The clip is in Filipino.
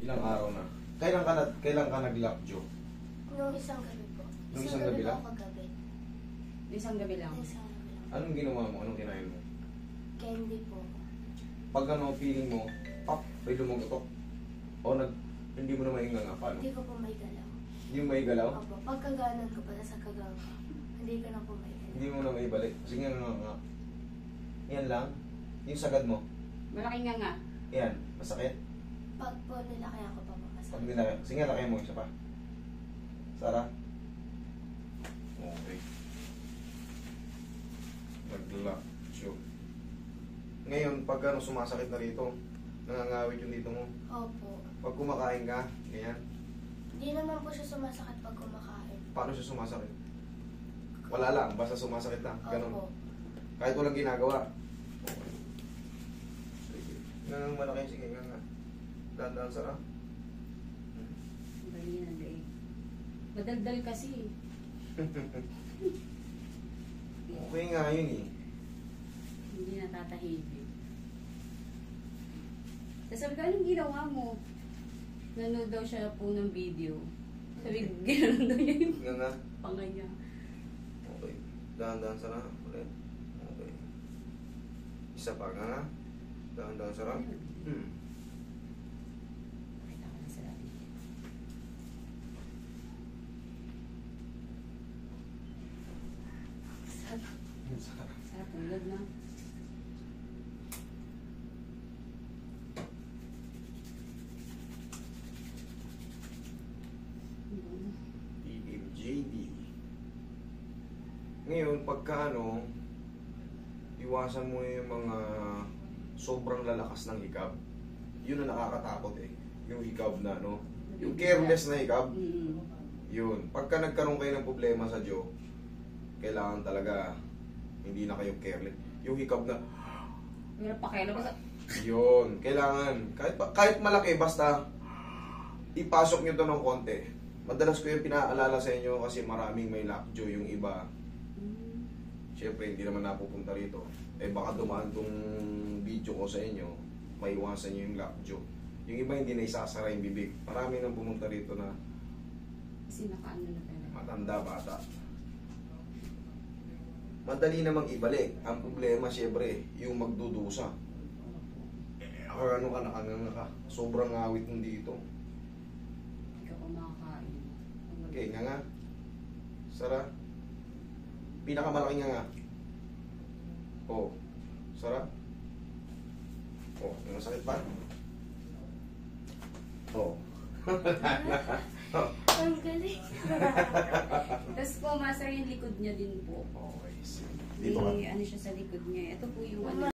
Ilang araw na? Kailan ka nag-lockjaw? Nung isang gabi po. Nung isang gabi lang? po kagabi. Isang gabi lang. Isang gabi lang. Anong ginawa mo? Anong kinain mo? Candy po. Pag ano, feeling mo, may lumugotok. O hindi mo na mainga nga, paano? Hindi ko po may galaw. Hindi mo may galaw? Opo. Pagkaganan ko pala sa kagang ko, hindi ko na po may galaw. Hindi mo na may balik. Sige nga. Yan lang. Yung sagad mo. Malaki nga. Yan. Masakit. Pag po nilakaya ko pa po Pag masakit. nilakay. Sige nga, lakay mo. Isa pa. Sara. Okay. Nag-lockjaw. Ngayon, pag ano, sumasakit na rito, nangangawit yung dito mo. Opo. Pag kumakain ka, ganyan. Hindi naman po siya sumasakit pag kumakain. Paano siya sumasakit? Wala lang, basta sumasakit lang. Ganun. Opo. Kahit walang ginagawa. Okay. Sige. Nga malaki, sige nga. Dahan-dahan, Sara. Bali na day. Madaldal kasi. Okay nga yun eh. Hindi natatahimik. Tapos sabi ko, anong ginawa mo? Nanood daw siya po ng video. Sabi ko, gano'n daw niya yung Nga nga. panga niya. Okay. Dahan-dahan, Sara. Ulit. Okay. Isa pa nga. Dahan-dahan, Sara. Pakita ko na sa labi. Sarap tulad na. EMJD. Ngayon, pagka ano, iwasan mo yung mga sobrang lalakas ng hikab. Yun ang nakakatakot eh. Yung hikab na ano, yung careless na hikab. Yun. Pagka nagkaroon kayo ng problema sa jaw, kailangan talaga hindi na kayo careless. Yung hikab na, Pero pakialam sa... yun. Kailangan, kahit malaki, basta ipasok nyo to ng konti. Madalas ko yung pinaalala sa inyo kasi maraming may lockjaw. Yung iba, syempre hindi naman napupunta rito. Eh baka dumaan tong video ko sa inyo, maiwasan nyo yung lockjaw. Yung iba hindi na isasara yung bibig. Marami nang pumunta rito na Kasi nakaano na talaga. matanda, bata. Madali namang ibalik. Ang problema syempre, yung magdudusa. Ano ka, nakanganga ka. Sobrang awit mo dito. Hindi ka kumakain. Okay, nga. Sara. Pinakamalaki nga. Oh. Sara. Oh, yung masakit pa. Oh. Ang galing. Tapos po, master yung likod niya din po. Okay. Dito ka. May ano siya sa likod niya. Ito po yung ano.